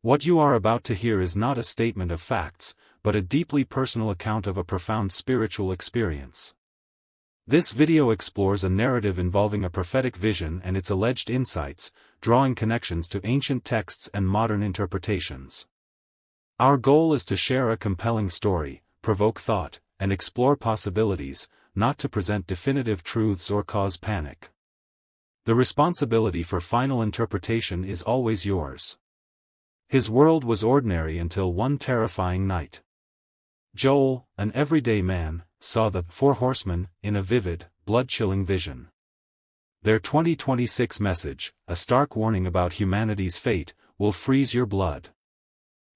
What you are about to hear is not a statement of facts, but a deeply personal account of a profound spiritual experience. This video explores a narrative involving a prophetic vision and its alleged insights, drawing connections to ancient texts and modern interpretations. Our goal is to share a compelling story, provoke thought, and explore possibilities, not to present definitive truths or cause panic. The responsibility for final interpretation is always yours. His world was ordinary until one terrifying night. Joel, an everyday man, saw the Four Horsemen in a vivid, blood-chilling vision. Their 2026 message, a stark warning about humanity's fate, will freeze your blood.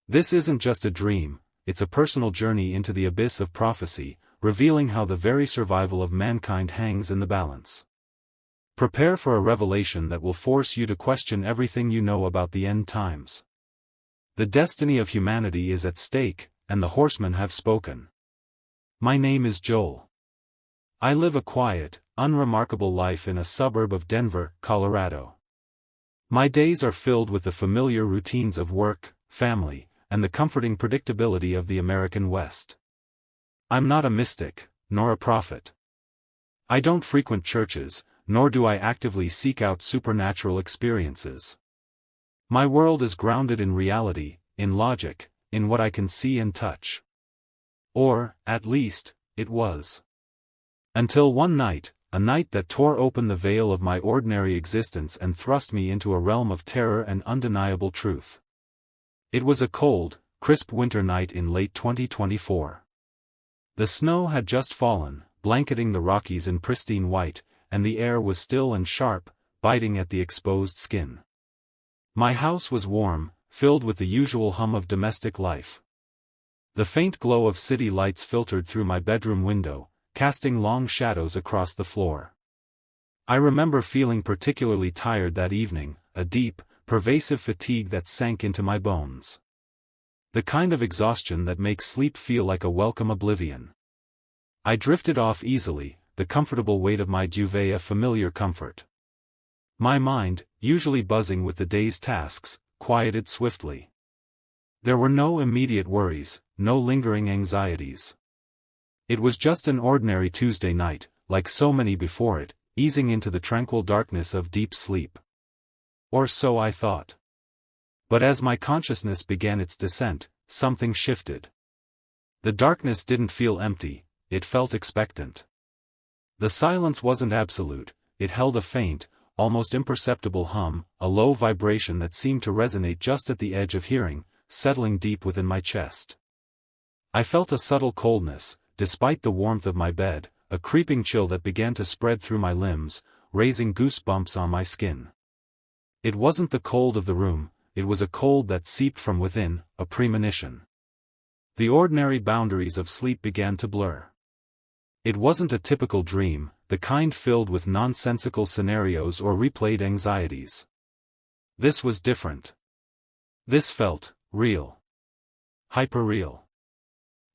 This isn't just a dream, it's a personal journey into the abyss of prophecy, revealing how the very survival of mankind hangs in the balance. Prepare for a revelation that will force you to question everything you know about the end times. The destiny of humanity is at stake, and the horsemen have spoken. My name is Joel. I live a quiet, unremarkable life in a suburb of Denver, Colorado. My days are filled with the familiar routines of work, family, and the comforting predictability of the American West. I'm not a mystic, nor a prophet. I don't frequent churches, nor do I actively seek out supernatural experiences. My world is grounded in reality, in logic, in what I can see and touch. Or, at least, it was. Until one night, a night that tore open the veil of my ordinary existence and thrust me into a realm of terror and undeniable truth. It was a cold, crisp winter night in late 2024. The snow had just fallen, blanketing the Rockies in pristine white, and the air was still and sharp, biting at the exposed skin. My house was warm, filled with the usual hum of domestic life. The faint glow of city lights filtered through my bedroom window, casting long shadows across the floor. I remember feeling particularly tired that evening, a deep, pervasive fatigue that sank into my bones. The kind of exhaustion that makes sleep feel like a welcome oblivion. I drifted off easily, the comfortable weight of my duvet a familiar comfort. My mind, usually buzzing with the day's tasks, quieted swiftly. There were no immediate worries, no lingering anxieties. It was just an ordinary Tuesday night, like so many before it, easing into the tranquil darkness of deep sleep. Or so I thought. But as my consciousness began its descent, something shifted. The darkness didn't feel empty, it felt expectant. The silence wasn't absolute, it held a faint, almost imperceptible hum, a low vibration that seemed to resonate just at the edge of hearing, settling deep within my chest. I felt a subtle coldness, despite the warmth of my bed, a creeping chill that began to spread through my limbs, raising goosebumps on my skin. It wasn't the cold of the room, it was a cold that seeped from within, a premonition. The ordinary boundaries of sleep began to blur. It wasn't a typical dream, the kind filled with nonsensical scenarios or replayed anxieties. This was different. This felt real. Hyper-real.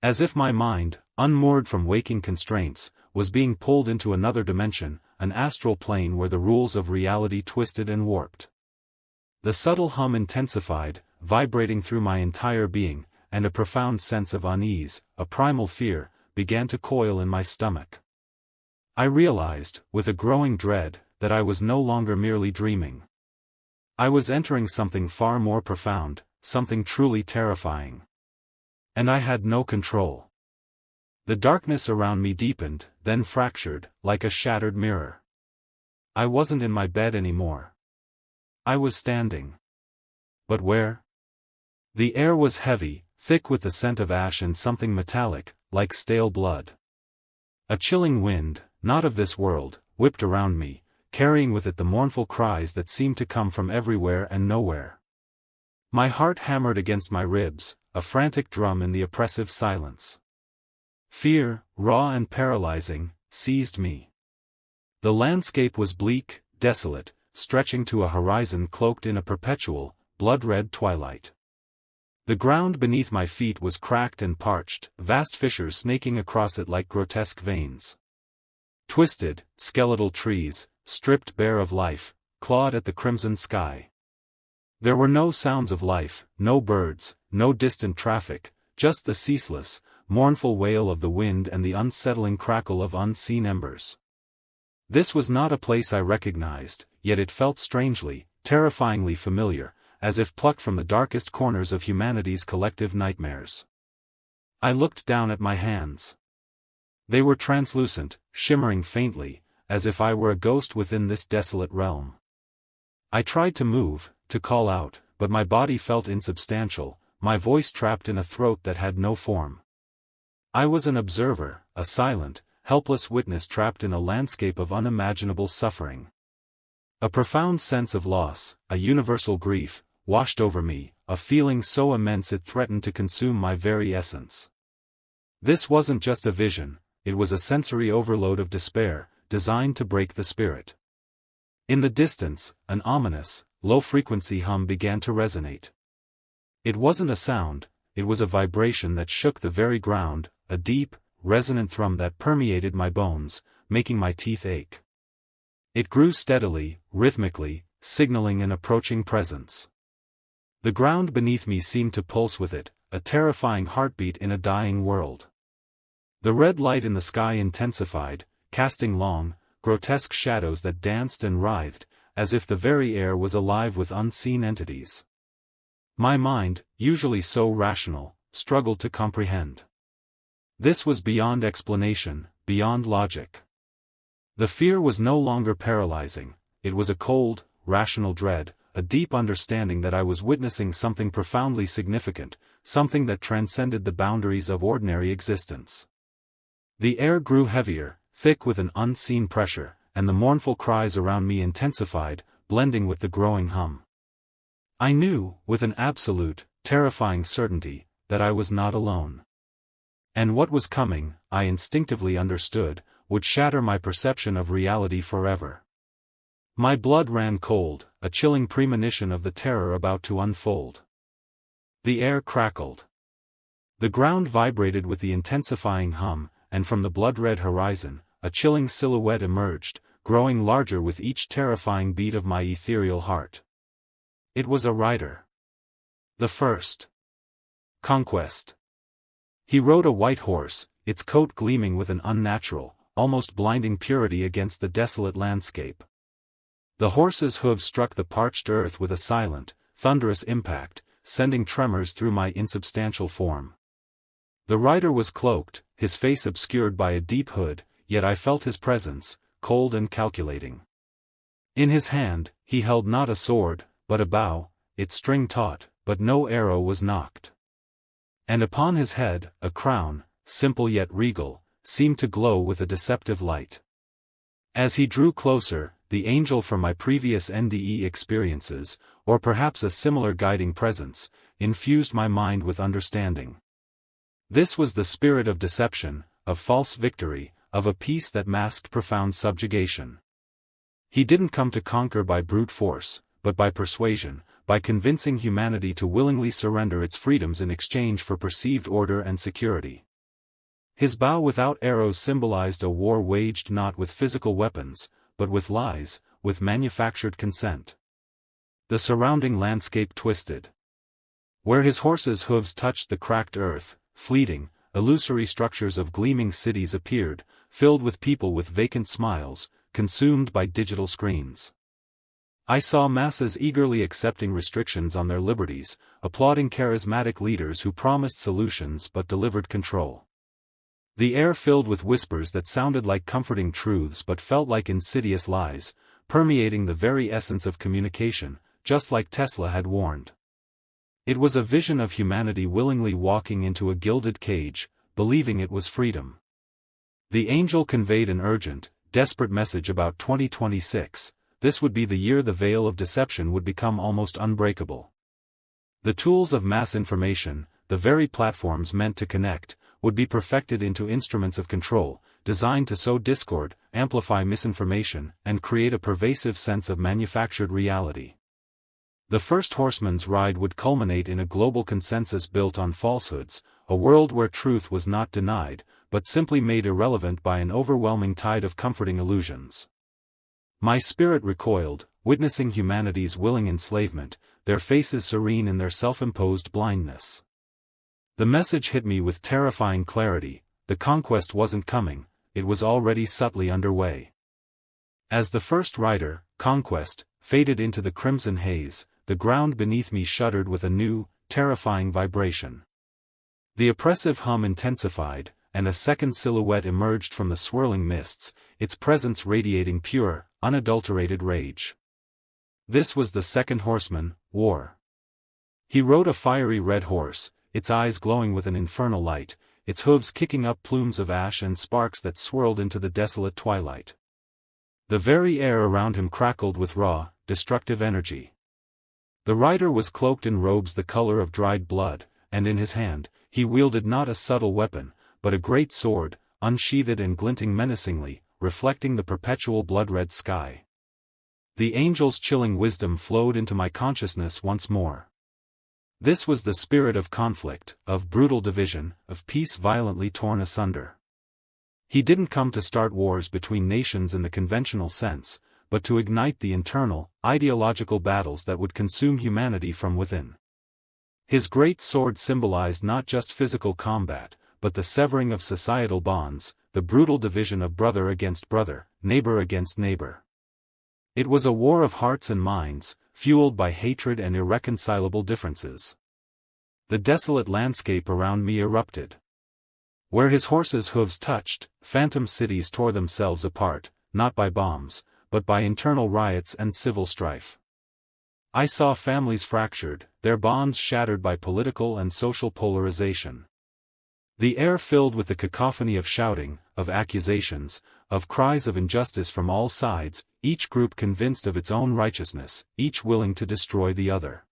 As if my mind, unmoored from waking constraints, was being pulled into another dimension, an astral plane where the rules of reality twisted and warped. The subtle hum intensified, vibrating through my entire being, and a profound sense of unease, a primal fear, began to coil in my stomach. I realized, with a growing dread, that I was no longer merely dreaming. I was entering something far more profound, something truly terrifying. And I had no control. The darkness around me deepened, then fractured, like a shattered mirror. I wasn't in my bed anymore. I was standing. But where? The air was heavy, thick with the scent of ash and something metallic, like stale blood. A chilling wind, not of this world, whipped around me, carrying with it the mournful cries that seemed to come from everywhere and nowhere. My heart hammered against my ribs, a frantic drum in the oppressive silence. Fear, raw and paralyzing, seized me. The landscape was bleak, desolate, stretching to a horizon cloaked in a perpetual, blood-red twilight. The ground beneath my feet was cracked and parched, vast fissures snaking across it like grotesque veins. Twisted, skeletal trees, stripped bare of life, clawed at the crimson sky. There were no sounds of life, no birds, no distant traffic, just the ceaseless, mournful wail of the wind and the unsettling crackle of unseen embers. This was not a place I recognized, yet it felt strangely, terrifyingly familiar, as if plucked from the darkest corners of humanity's collective nightmares. I looked down at my hands. They were translucent, shimmering faintly, as if I were a ghost within this desolate realm. I tried to move, to call out, but my body felt insubstantial, my voice trapped in a throat that had no form. I was an observer, a silent, helpless witness trapped in a landscape of unimaginable suffering. A profound sense of loss, a universal grief, washed over me, a feeling so immense it threatened to consume my very essence. This wasn't just a vision, it was a sensory overload of despair, designed to break the spirit. In the distance, an ominous, low-frequency hum began to resonate. It wasn't a sound, it was a vibration that shook the very ground, a deep, resonant thrum that permeated my bones, making my teeth ache. It grew steadily, rhythmically, signaling an approaching presence. The ground beneath me seemed to pulse with it, a terrifying heartbeat in a dying world. The red light in the sky intensified, casting long, grotesque shadows that danced and writhed, as if the very air was alive with unseen entities. My mind, usually so rational, struggled to comprehend. This was beyond explanation, beyond logic. The fear was no longer paralyzing, it was a cold, rational dread, a deep understanding that I was witnessing something profoundly significant, something that transcended the boundaries of ordinary existence. The air grew heavier, thick with an unseen pressure, and the mournful cries around me intensified, blending with the growing hum. I knew, with an absolute, terrifying certainty, that I was not alone. And what was coming, I instinctively understood, would shatter my perception of reality forever. My blood ran cold, a chilling premonition of the terror about to unfold. The air crackled. The ground vibrated with the intensifying hum, and from the blood-red horizon, a chilling silhouette emerged, growing larger with each terrifying beat of my ethereal heart. It was a rider. The first. Conquest. He rode a white horse, its coat gleaming with an unnatural, almost blinding purity against the desolate landscape. The horse's hooves struck the parched earth with a silent, thunderous impact, sending tremors through my insubstantial form. The rider was cloaked, his face obscured by a deep hood, yet I felt his presence, cold and calculating. In his hand, he held not a sword, but a bow, its string taut, but no arrow was nocked. And upon his head, a crown, simple yet regal, seemed to glow with a deceptive light. As he drew closer, the angel from my previous NDE experiences, or perhaps a similar guiding presence, infused my mind with understanding. This was the spirit of deception, of false victory, of a peace that masked profound subjugation. He didn't come to conquer by brute force, but by persuasion, by convincing humanity to willingly surrender its freedoms in exchange for perceived order and security. His bow without arrows symbolized a war waged not with physical weapons, but with lies, with manufactured consent. The surrounding landscape twisted. Where his horse's hooves touched the cracked earth, fleeting, illusory structures of gleaming cities appeared, filled with people with vacant smiles, consumed by digital screens. I saw masses eagerly accepting restrictions on their liberties, applauding charismatic leaders who promised solutions but delivered control. The air filled with whispers that sounded like comforting truths but felt like insidious lies, permeating the very essence of communication, just like Tesla had warned. It was a vision of humanity willingly walking into a gilded cage, believing it was freedom. The angel conveyed an urgent, desperate message about 2026. This would be the year the veil of deception would become almost unbreakable. The tools of mass information, the very platforms meant to connect, would be perfected into instruments of control, designed to sow discord, amplify misinformation, and create a pervasive sense of manufactured reality. The first horseman's ride would culminate in a global consensus built on falsehoods, a world where truth was not denied, but simply made irrelevant by an overwhelming tide of comforting illusions. My spirit recoiled, witnessing humanity's willing enslavement, their faces serene in their self-imposed blindness. The message hit me with terrifying clarity: the conquest wasn't coming, it was already subtly underway. As the first rider, Conquest, faded into the crimson haze, the ground beneath me shuddered with a new, terrifying vibration. The oppressive hum intensified, and a second silhouette emerged from the swirling mists, its presence radiating pure, unadulterated rage. This was the second horseman, War. He rode a fiery red horse, its eyes glowing with an infernal light, its hooves kicking up plumes of ash and sparks that swirled into the desolate twilight. The very air around him crackled with raw, destructive energy. The rider was cloaked in robes the color of dried blood, and in his hand, he wielded not a subtle weapon, but a great sword, unsheathed and glinting menacingly, reflecting the perpetual blood-red sky. The angel's chilling wisdom flowed into my consciousness once more. This was the spirit of conflict, of brutal division, of peace violently torn asunder. He didn't come to start wars between nations in the conventional sense, but to ignite the internal, ideological battles that would consume humanity from within. His great sword symbolized not just physical combat, but the severing of societal bonds, the brutal division of brother against brother, neighbor against neighbor. It was a war of hearts and minds, fueled by hatred and irreconcilable differences. The desolate landscape around me erupted. Where his horse's hooves touched, phantom cities tore themselves apart, not by bombs, but by internal riots and civil strife. I saw families fractured, their bonds shattered by political and social polarization. The air filled with the cacophony of shouting, of accusations, of cries of injustice from all sides, each group convinced of its own righteousness, each willing to destroy the other.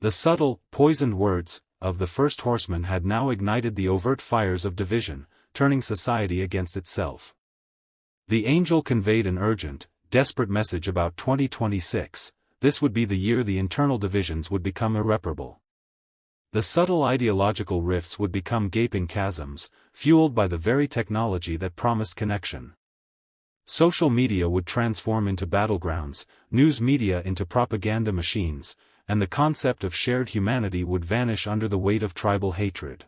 The subtle, poisoned words of the first horseman had now ignited the overt fires of division, turning society against itself. The angel conveyed an urgent, desperate message about 2026, this would be the year the internal divisions would become irreparable. The subtle ideological rifts would become gaping chasms, fueled by the very technology that promised connection. Social media would transform into battlegrounds, news media into propaganda machines, and the concept of shared humanity would vanish under the weight of tribal hatred.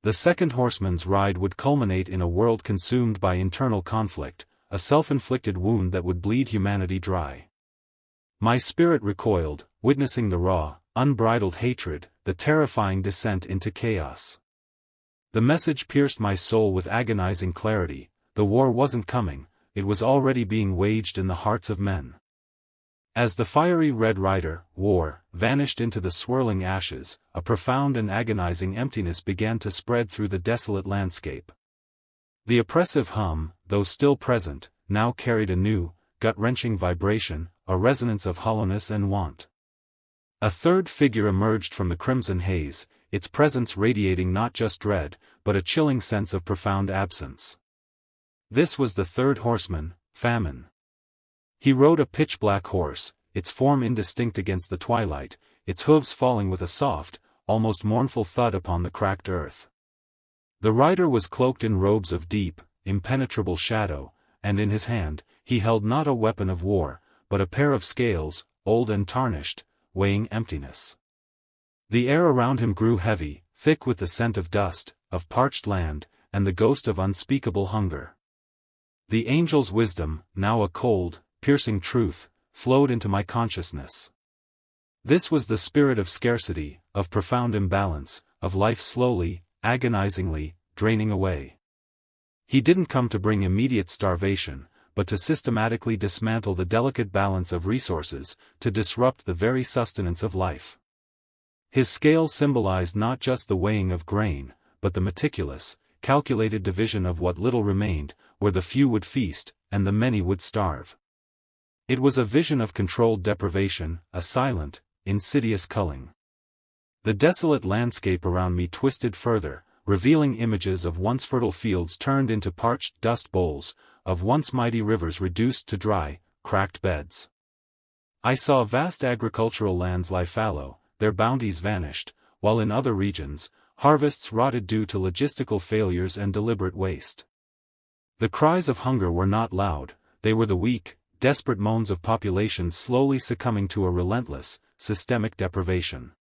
The second horseman's ride would culminate in a world consumed by internal conflict, a self-inflicted wound that would bleed humanity dry. My spirit recoiled, witnessing the raw, unbridled hatred, the terrifying descent into chaos. The message pierced my soul with agonizing clarity: the war wasn't coming, it was already being waged in the hearts of men. As the fiery Red Rider, War, vanished into the swirling ashes, a profound and agonizing emptiness began to spread through the desolate landscape. The oppressive hum, though still present, now carried a new, gut-wrenching vibration, a resonance of hollowness and want. A third figure emerged from the crimson haze, its presence radiating not just dread, but a chilling sense of profound absence. This was the third horseman, Famine. He rode a pitch-black horse, its form indistinct against the twilight, its hooves falling with a soft, almost mournful thud upon the cracked earth. The rider was cloaked in robes of deep, impenetrable shadow, and in his hand, he held not a weapon of war, but a pair of scales, old and tarnished, weighing emptiness. The air around him grew heavy, thick with the scent of dust, of parched land, and the ghost of unspeakable hunger. The angel's wisdom, now a cold, piercing truth, flowed into my consciousness. This was the spirit of scarcity, of profound imbalance, of life slowly, agonizingly, draining away. He didn't come to bring immediate starvation, but to systematically dismantle the delicate balance of resources, to disrupt the very sustenance of life. His scale symbolized not just the weighing of grain, but the meticulous, calculated division of what little remained, where the few would feast, and the many would starve. It was a vision of controlled deprivation, a silent, insidious culling. The desolate landscape around me twisted further, revealing images of once fertile fields turned into parched dust bowls, of once mighty rivers reduced to dry, cracked beds. I saw vast agricultural lands lie fallow, their bounties vanished, while in other regions, harvests rotted due to logistical failures and deliberate waste. The cries of hunger were not loud, they were the weak, desperate moans of populations slowly succumbing to a relentless, systemic deprivation.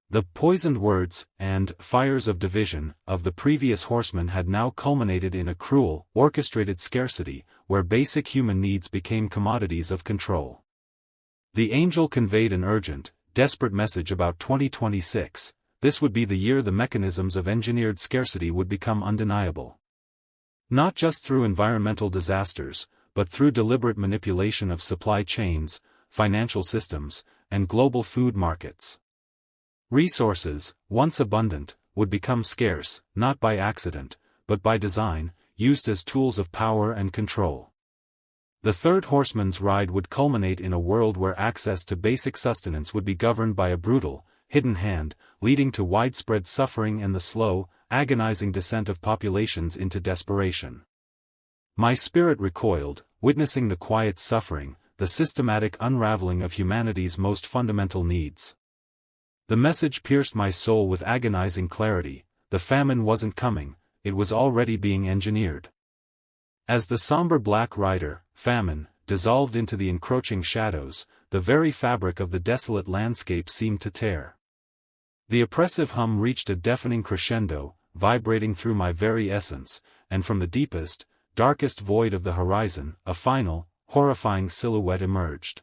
The poisoned words and fires of division of the previous horsemen had now culminated in a cruel, orchestrated scarcity, where basic human needs became commodities of control. The angel conveyed an urgent, desperate message about 2026. This would be the year the mechanisms of engineered scarcity would become undeniable. Not just through environmental disasters, but through deliberate manipulation of supply chains, financial systems, and global food markets. Resources, once abundant, would become scarce, not by accident, but by design, used as tools of power and control. The third horseman's ride would culminate in a world where access to basic sustenance would be governed by a brutal, hidden hand, leading to widespread suffering and the slow, agonizing descent of populations into desperation. My spirit recoiled, witnessing the quiet suffering, the systematic unraveling of humanity's most fundamental needs. The message pierced my soul with agonizing clarity. The famine wasn't coming, it was already being engineered. As the somber black rider, Famine, dissolved into the encroaching shadows, the very fabric of the desolate landscape seemed to tear. The oppressive hum reached a deafening crescendo, vibrating through my very essence, and from the deepest, darkest void of the horizon, a final, horrifying silhouette emerged.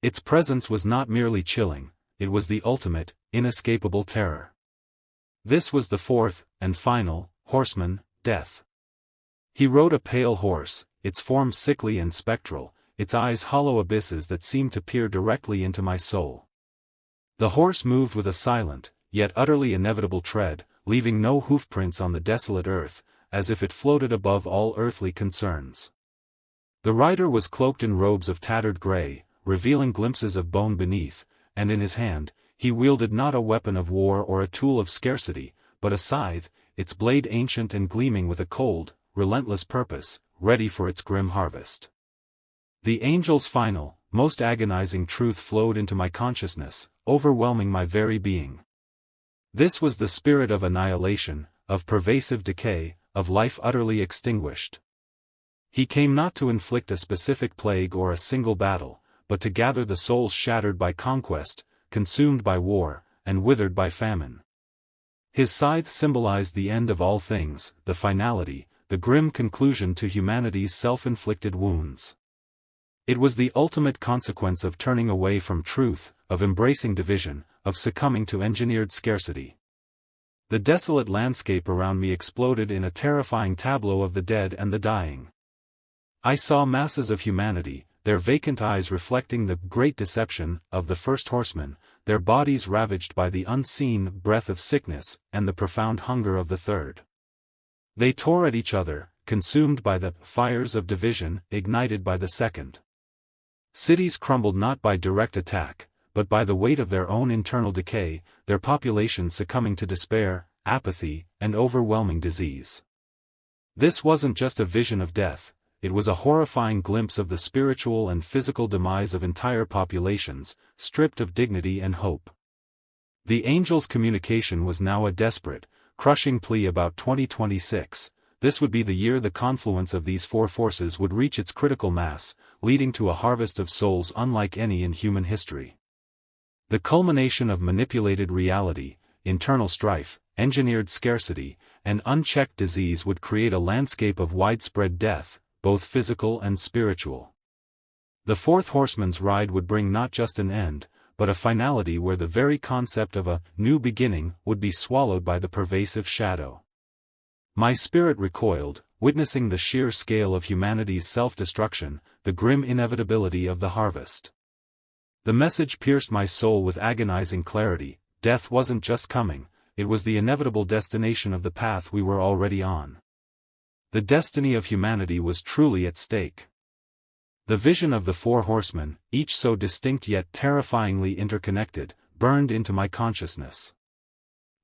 Its presence was not merely chilling, it was the ultimate, inescapable terror. This was the fourth, and final, horseman, Death. He rode a pale horse, its form sickly and spectral, its eyes hollow abysses that seemed to peer directly into my soul. The horse moved with a silent, yet utterly inevitable tread, leaving no hoofprints on the desolate earth, as if it floated above all earthly concerns. The rider was cloaked in robes of tattered gray, revealing glimpses of bone beneath, and in his hand, he wielded not a weapon of war or a tool of scarcity, but a scythe, its blade ancient and gleaming with a cold, relentless purpose, ready for its grim harvest. The angel's final, most agonizing truth flowed into my consciousness, overwhelming my very being. This was the spirit of annihilation, of pervasive decay, of life utterly extinguished. He came not to inflict a specific plague or a single battle, but to gather the souls shattered by conquest, consumed by war, and withered by famine. His scythe symbolized the end of all things, the finality, the grim conclusion to humanity's self-inflicted wounds. It was the ultimate consequence of turning away from truth, of embracing division, of succumbing to engineered scarcity. The desolate landscape around me exploded in a terrifying tableau of the dead and the dying. I saw masses of humanity, their vacant eyes reflecting the great deception of the first horseman, their bodies ravaged by the unseen breath of sickness and the profound hunger of the third. They tore at each other, consumed by the fires of division ignited by the second. Cities crumbled not by direct attack, but by the weight of their own internal decay, their populations succumbing to despair, apathy, and overwhelming disease. This wasn't just a vision of death, it was a horrifying glimpse of the spiritual and physical demise of entire populations, stripped of dignity and hope. The angel's communication was now a desperate, crushing plea about 2026. This would be the year the confluence of these four forces would reach its critical mass, leading to a harvest of souls unlike any in human history. The culmination of manipulated reality, internal strife, engineered scarcity, and unchecked disease would create a landscape of widespread death, both physical and spiritual. The fourth horseman's ride would bring not just an end, but a finality where the very concept of a new beginning would be swallowed by the pervasive shadow. My spirit recoiled, witnessing the sheer scale of humanity's self-destruction, the grim inevitability of the harvest. The message pierced my soul with agonizing clarity. Death wasn't just coming, it was the inevitable destination of the path we were already on. The destiny of humanity was truly at stake. The vision of the four horsemen, each so distinct yet terrifyingly interconnected, burned into my consciousness.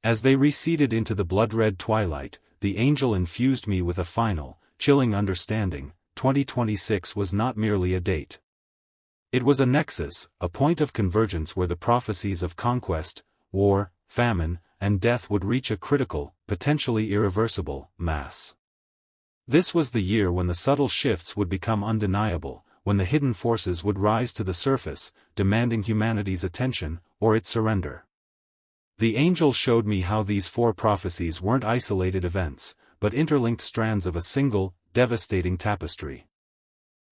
As they receded into the blood-red twilight, the angel infused me with a final, chilling understanding. 2026 was not merely a date. It was a nexus, a point of convergence where the prophecies of conquest, war, famine, and death would reach a critical, potentially irreversible, mass. This was the year when the subtle shifts would become undeniable, when the hidden forces would rise to the surface, demanding humanity's attention, or its surrender. The angel showed me how these four prophecies weren't isolated events, but interlinked strands of a single, devastating tapestry.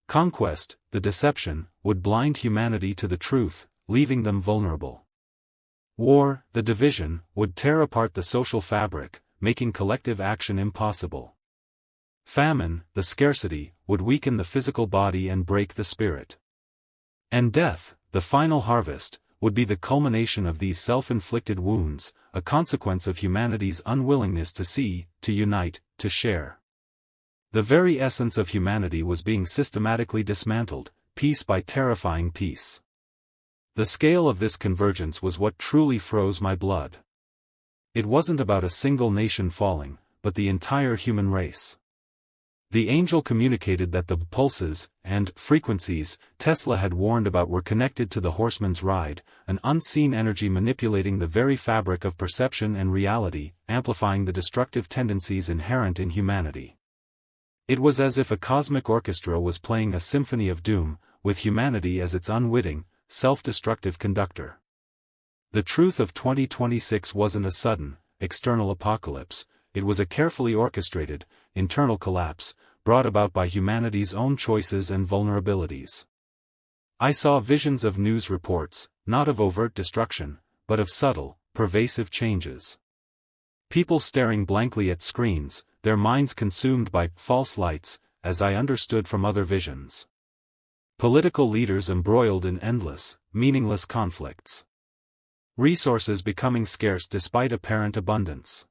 Conquest, the deception, would blind humanity to the truth, leaving them vulnerable. War, the division, would tear apart the social fabric, making collective action impossible. Famine, the scarcity, would weaken the physical body and break the spirit. And death, the final harvest, would be the culmination of these self-inflicted wounds, a consequence of humanity's unwillingness to see, to unite, to share. The very essence of humanity was being systematically dismantled, piece by terrifying piece. The scale of this convergence was what truly froze my blood. It wasn't about a single nation falling, but the entire human race. The angel communicated that the pulses and frequencies Tesla had warned about were connected to the horseman's ride, an unseen energy manipulating the very fabric of perception and reality, amplifying the destructive tendencies inherent in humanity. It was as if a cosmic orchestra was playing a symphony of doom, with humanity as its unwitting, self-destructive conductor. The truth of 2026 wasn't a sudden, external apocalypse, it was a carefully orchestrated, internal collapse, brought about by humanity's own choices and vulnerabilities. I saw visions of news reports, not of overt destruction, but of subtle, pervasive changes. People staring blankly at screens, their minds consumed by false lights, as I understood from other visions. Political leaders embroiled in endless, meaningless conflicts. Resources becoming scarce despite apparent abundance.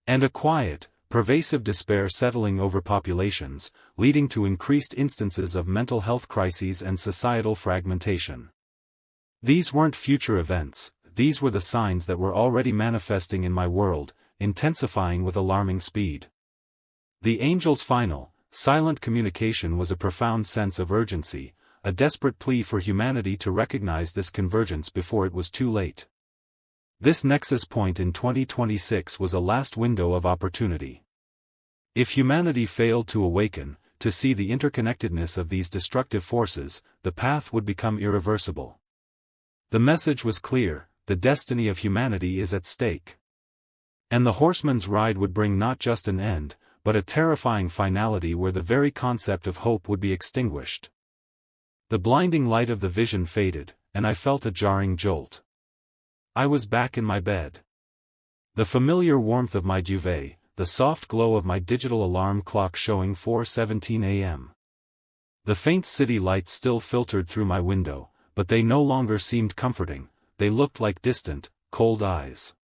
And a quiet, pervasive despair settling over populations, leading to increased instances of mental health crises and societal fragmentation. These weren't future events, these were the signs that were already manifesting in my world, intensifying with alarming speed. The angel's final, silent communication was a profound sense of urgency, a desperate plea for humanity to recognize this convergence before it was too late. This nexus point in 2026 was a last window of opportunity. If humanity failed to awaken, to see the interconnectedness of these destructive forces, the path would become irreversible. The message was clear, the destiny of humanity is at stake. And the horseman's ride would bring not just an end, but a terrifying finality where the very concept of hope would be extinguished. The blinding light of the vision faded, and I felt a jarring jolt. I was back in my bed. The familiar warmth of my duvet, the soft glow of my digital alarm clock showing 4:17 a.m. The faint city lights still filtered through my window, but they no longer seemed comforting, they looked like distant, cold eyes.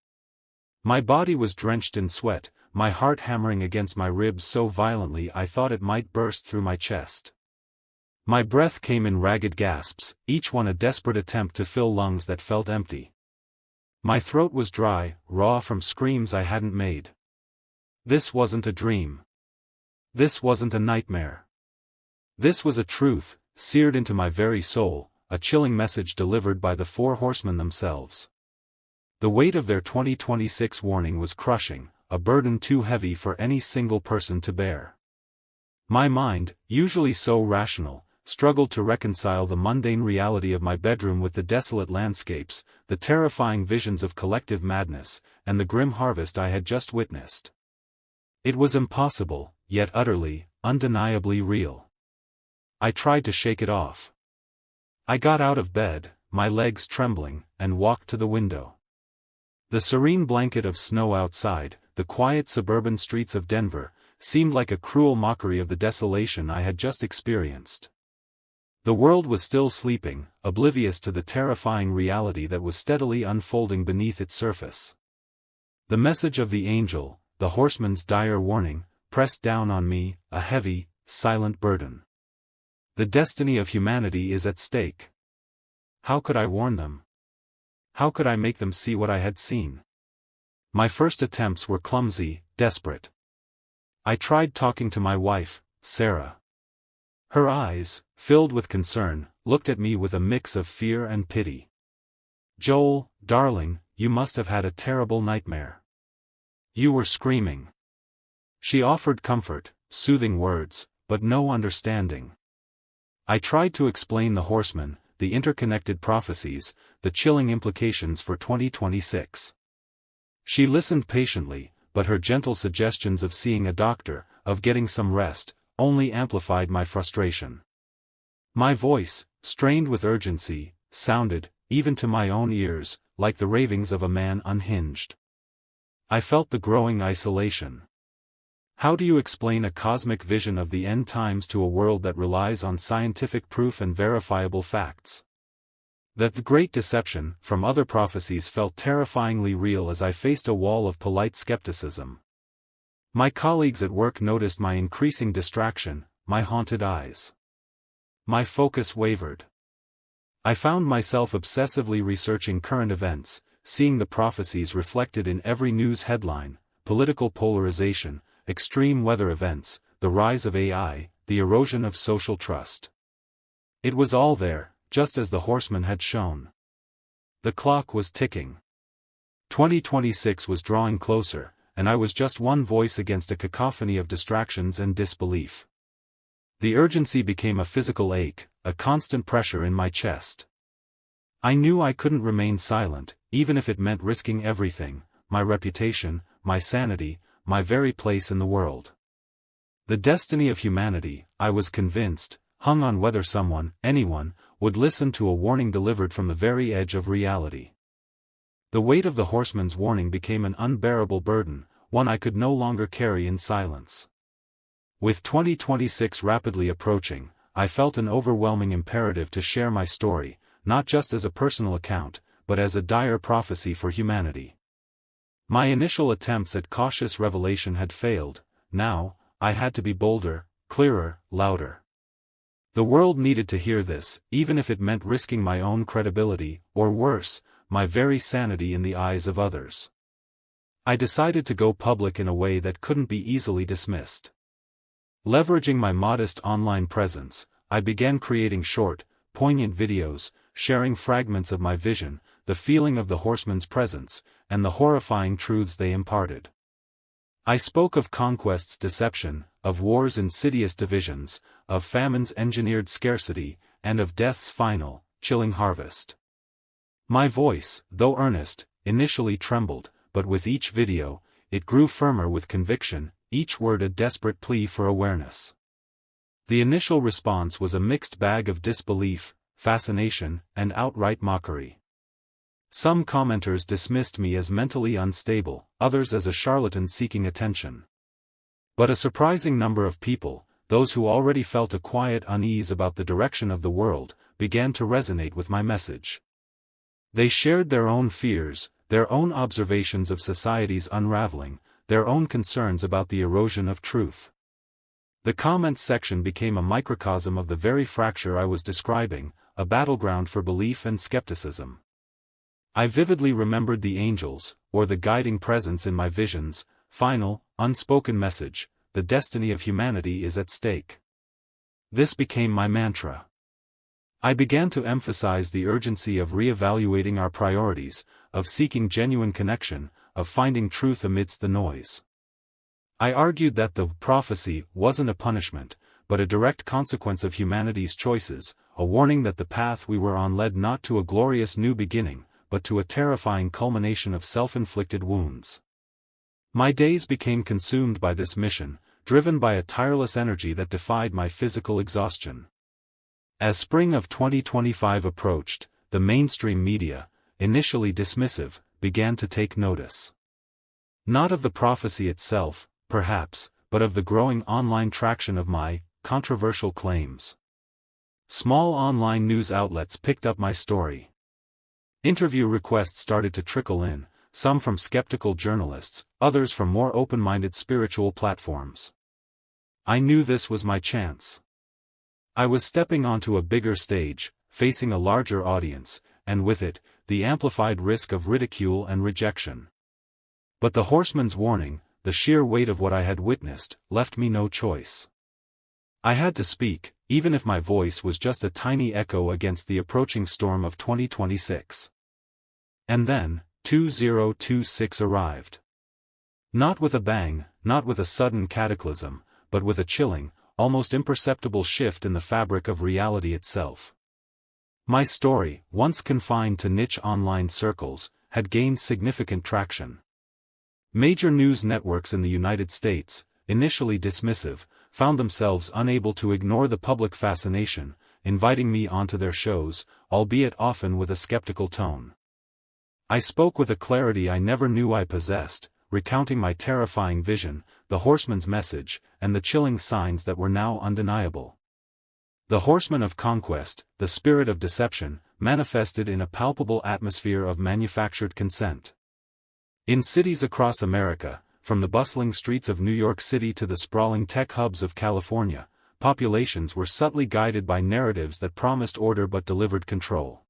My body was drenched in sweat, my heart hammering against my ribs so violently I thought it might burst through my chest. My breath came in ragged gasps, each one a desperate attempt to fill lungs that felt empty. My throat was dry, raw from screams I hadn't made. This wasn't a dream. This wasn't a nightmare. This was a truth, seared into my very soul, a chilling message delivered by the Four Horsemen themselves. The weight of their 2026 warning was crushing, a burden too heavy for any single person to bear. My mind, usually so rational, struggled to reconcile the mundane reality of my bedroom with the desolate landscapes, the terrifying visions of collective madness, and the grim harvest I had just witnessed. It was impossible, yet utterly, undeniably real. I tried to shake it off. I got out of bed, my legs trembling, and walked to the window. The serene blanket of snow outside, the quiet suburban streets of Denver, seemed like a cruel mockery of the desolation I had just experienced. The world was still sleeping, oblivious to the terrifying reality that was steadily unfolding beneath its surface. The message of the angel, the horseman's dire warning, pressed down on me, a heavy, silent burden. The destiny of humanity is at stake. How could I warn them? How could I make them see what I had seen? My first attempts were clumsy, desperate. I tried talking to my wife, Sarah. Her eyes, filled with concern, looked at me with a mix of fear and pity. "Joel, darling, you must have had a terrible nightmare. You were screaming." She offered comfort, soothing words, but no understanding. I tried to explain the horsemen, the interconnected prophecies, the chilling implications for 2026. She listened patiently, but her gentle suggestions of seeing a doctor, of getting some rest, only amplified my frustration. My voice, strained with urgency, sounded, even to my own ears, like the ravings of a man unhinged. I felt the growing isolation. How do you explain a cosmic vision of the end times to a world that relies on scientific proof and verifiable facts? The great deception from other prophecies felt terrifyingly real as I faced a wall of polite skepticism. My colleagues at work noticed my increasing distraction, my haunted eyes. My focus wavered. I found myself obsessively researching current events, seeing the prophecies reflected in every news headline: political polarization, extreme weather events, the rise of AI, the erosion of social trust. It was all there, just as the horseman had shown. The clock was ticking. 2026 was drawing closer, and I was just one voice against a cacophony of distractions and disbelief. The urgency became a physical ache, a constant pressure in my chest. I knew I couldn't remain silent, even if it meant risking everything: my reputation, my sanity, my very place in the world. The destiny of humanity, I was convinced, hung on whether someone, anyone, would listen to a warning delivered from the very edge of reality. The weight of the horseman's warning became an unbearable burden, one I could no longer carry in silence. With 2026 rapidly approaching, I felt an overwhelming imperative to share my story, not just as a personal account, but as a dire prophecy for humanity. My initial attempts at cautious revelation had failed. Now, I had to be bolder, clearer, louder. The world needed to hear this, even if it meant risking my own credibility, or worse, my very sanity in the eyes of others. I decided to go public in a way that couldn't be easily dismissed. Leveraging my modest online presence, I began creating short, poignant videos, sharing fragments of my vision, the feeling of the horsemen's presence, and the horrifying truths they imparted. I spoke of conquest's deception, of war's insidious divisions, of famine's engineered scarcity, and of death's final, chilling harvest. My voice, though earnest, initially trembled, but with each video, it grew firmer with conviction, each word a desperate plea for awareness. The initial response was a mixed bag of disbelief, fascination, and outright mockery. Some commenters dismissed me as mentally unstable, others as a charlatan seeking attention. But a surprising number of people, those who already felt a quiet unease about the direction of the world, began to resonate with my message. They shared their own fears, their own observations of society's unraveling, their own concerns about the erosion of truth. The comments section became a microcosm of the very fracture I was describing, a battleground for belief and skepticism. I vividly remembered the angels, or the guiding presence in my visions, final, unspoken message: the destiny of humanity is at stake. This became my mantra. I began to emphasize the urgency of re-evaluating our priorities, of seeking genuine connection, of finding truth amidst the noise. I argued that the prophecy wasn't a punishment, but a direct consequence of humanity's choices, a warning that the path we were on led not to a glorious new beginning, but to a terrifying culmination of self-inflicted wounds. My days became consumed by this mission, driven by a tireless energy that defied my physical exhaustion. As spring of 2025 approached, the mainstream media, initially dismissive, began to take notice. Not of the prophecy itself, perhaps, but of the growing online traction of my controversial claims. Small online news outlets picked up my story. Interview requests started to trickle in, some from skeptical journalists, others from more open-minded spiritual platforms. I knew this was my chance. I was stepping onto a bigger stage, facing a larger audience, and with it, the amplified risk of ridicule and rejection. But the horseman's warning, the sheer weight of what I had witnessed, left me no choice. I had to speak, even if my voice was just a tiny echo against the approaching storm of 2026. And then, 2026 arrived. Not with a bang, not with a sudden cataclysm, but with a chilling, almost imperceptible shift in the fabric of reality itself. My story, once confined to niche online circles, had gained significant traction. Major news networks in the United States, initially dismissive, found themselves unable to ignore the public fascination, inviting me onto their shows, albeit often with a skeptical tone. I spoke with a clarity I never knew I possessed, recounting my terrifying vision, the horseman's message, and the chilling signs that were now undeniable. The horseman of conquest, the spirit of deception, manifested in a palpable atmosphere of manufactured consent. In cities across America, from the bustling streets of New York City to the sprawling tech hubs of California, populations were subtly guided by narratives that promised order but delivered control.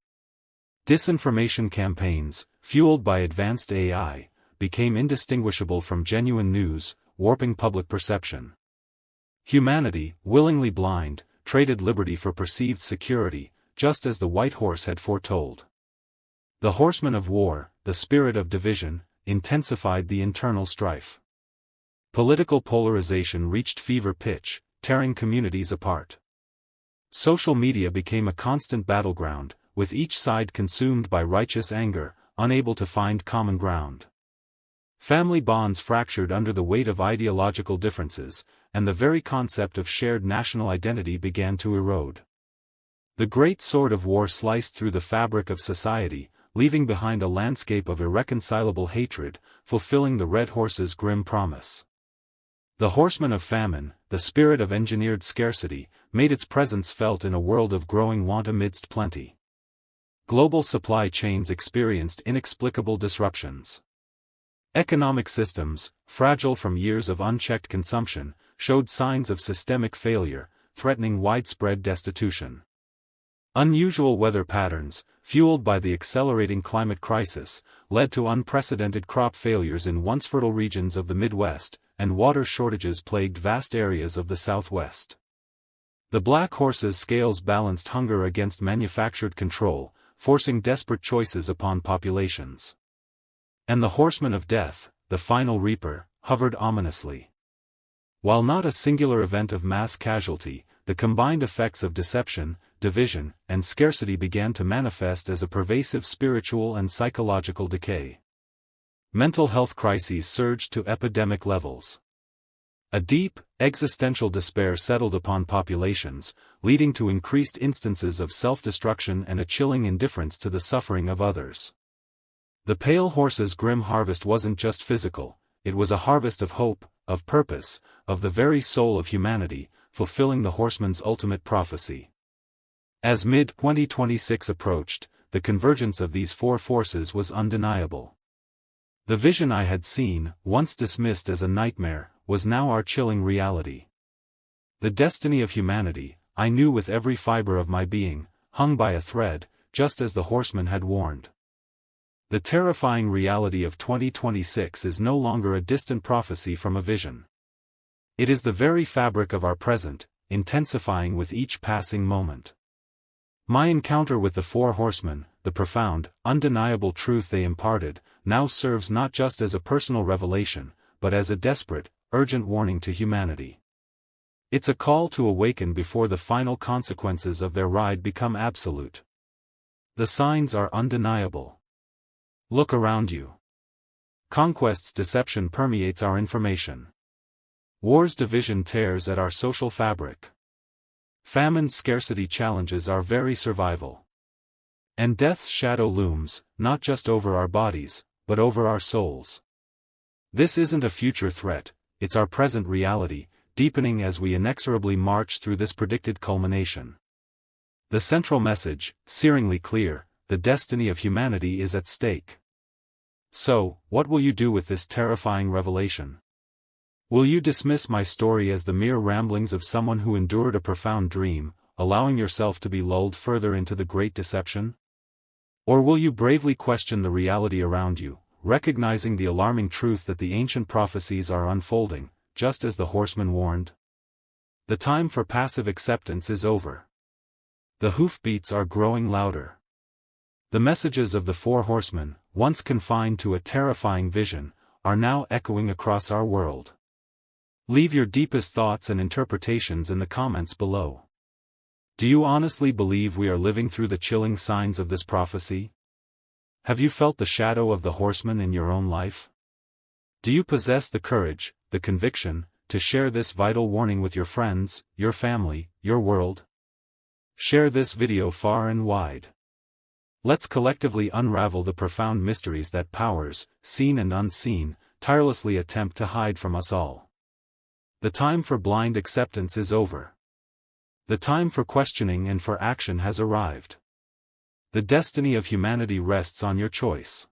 Disinformation campaigns, fueled by advanced AI, became indistinguishable from genuine news, warping public perception. Humanity, willingly blind, traded liberty for perceived security, just as the White Horse had foretold. The horseman of war, the spirit of division, intensified the internal strife. Political polarization reached fever pitch, tearing communities apart. Social media became a constant battleground, with each side consumed by righteous anger, unable to find common ground. Family bonds fractured under the weight of ideological differences, and the very concept of shared national identity began to erode. The great sword of war sliced through the fabric of society, leaving behind a landscape of irreconcilable hatred, fulfilling the Red Horse's grim promise. The horseman of famine, the spirit of engineered scarcity, made its presence felt in a world of growing want amidst plenty. Global supply chains experienced inexplicable disruptions. Economic systems, fragile from years of unchecked consumption, showed signs of systemic failure, threatening widespread destitution. Unusual weather patterns, fueled by the accelerating climate crisis, led to unprecedented crop failures in once fertile regions of the Midwest, and water shortages plagued vast areas of the Southwest. The Black Horse's scales balanced hunger against manufactured control, forcing desperate choices upon populations. And the horseman of death, the final reaper, hovered ominously. While not a singular event of mass casualty, the combined effects of deception, division, and scarcity began to manifest as a pervasive spiritual and psychological decay. Mental health crises surged to epidemic levels. A deep, existential despair settled upon populations, leading to increased instances of self-destruction and a chilling indifference to the suffering of others. The Pale Horse's grim harvest wasn't just physical, it was a harvest of hope, of purpose, of the very soul of humanity, fulfilling the horseman's ultimate prophecy. As mid-2026 approached, the convergence of these four forces was undeniable. The vision I had seen, once dismissed as a nightmare, was now our chilling reality. The destiny of humanity, I knew with every fiber of my being, hung by a thread, just as the horseman had warned. The terrifying reality of 2026 is no longer a distant prophecy from a vision. It is the very fabric of our present, intensifying with each passing moment. My encounter with the Four Horsemen, the profound, undeniable truth they imparted, now serves not just as a personal revelation, but as a desperate, urgent warning to humanity. It's a call to awaken before the final consequences of their ride become absolute. The signs are undeniable. Look around you. Conquest's deception permeates our information. War's division tears at our social fabric. Famine's scarcity challenges our very survival. And death's shadow looms, not just over our bodies, but over our souls. This isn't a future threat, it's our present reality, deepening as we inexorably march through this predicted culmination. The central message, searingly clear, the destiny of humanity is at stake. So, what will you do with this terrifying revelation? Will you dismiss my story as the mere ramblings of someone who endured a profound dream, allowing yourself to be lulled further into the great deception? Or will you bravely question the reality around you, recognizing the alarming truth that the ancient prophecies are unfolding, just as the horseman warned? The time for passive acceptance is over. The hoofbeats are growing louder. The messages of the Four Horsemen, once confined to a terrifying vision, are now echoing across our world. Leave your deepest thoughts and interpretations in the comments below. Do you honestly believe we are living through the chilling signs of this prophecy? Have you felt the shadow of the horseman in your own life? Do you possess the courage, the conviction, to share this vital warning with your friends, your family, your world? Share this video far and wide. Let's collectively unravel the profound mysteries that powers, seen and unseen, tirelessly attempt to hide from us all. The time for blind acceptance is over. The time for questioning and for action has arrived. The destiny of humanity rests on your choice.